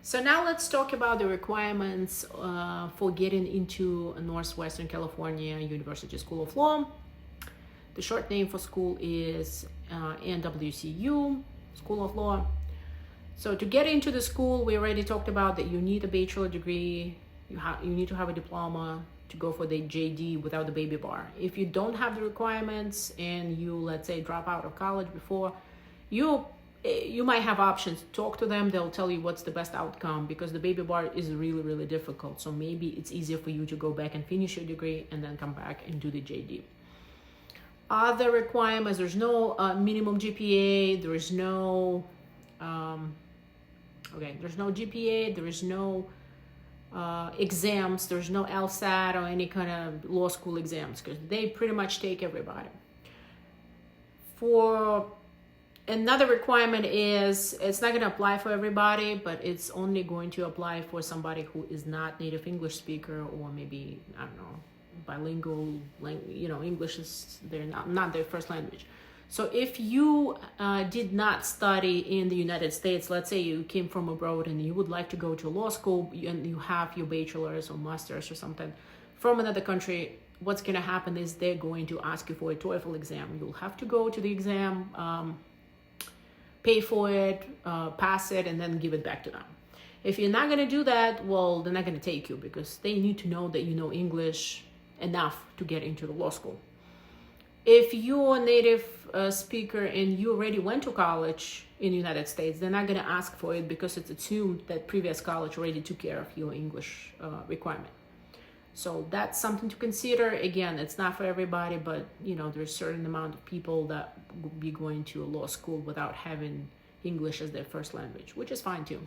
So now let's talk about the requirements for getting into Northwestern California University School of Law. The short name for school is NWCU, School of Law. So to get into the school, we already talked about that you need a bachelor degree, you need to have a diploma to go for the JD without the baby bar. If you don't have the requirements and you, let's say, drop out of college before, you might have options. Talk to them, they'll tell you what's the best outcome, because the baby bar is really, really difficult. So maybe it's easier for you to go back and finish your degree and then come back and do the JD. Other requirements, there's no minimum GPA, there is no there's no GPA, there is no exams, there's no LSAT or any kind of law school exams, because they pretty much take everybody. For another requirement is, it's not going to apply for everybody, but it's only going to apply for somebody who is not native English speaker, or maybe, I don't know, bilingual, English is not their first language. So if you did not study in the United States, let's say you came from abroad and you would like to go to law school and you have your bachelor's or master's or something from another country, what's going to happen is they're going to ask you for a TOEFL exam. You'll have to go to the exam, pay for it, pass it, and then give it back to them. If you're not going to do that, well, they're not going to take you, because they need to know that you know English enough to get into the law school. If you're a native speaker and you already went to college in the United States, they're not going to ask for it, because it's assumed that previous college already took care of your English requirement. So that's something to consider. Again, it's not for everybody, but there's a certain amount of people that will be going to a law school without having English as their first language, which is fine too.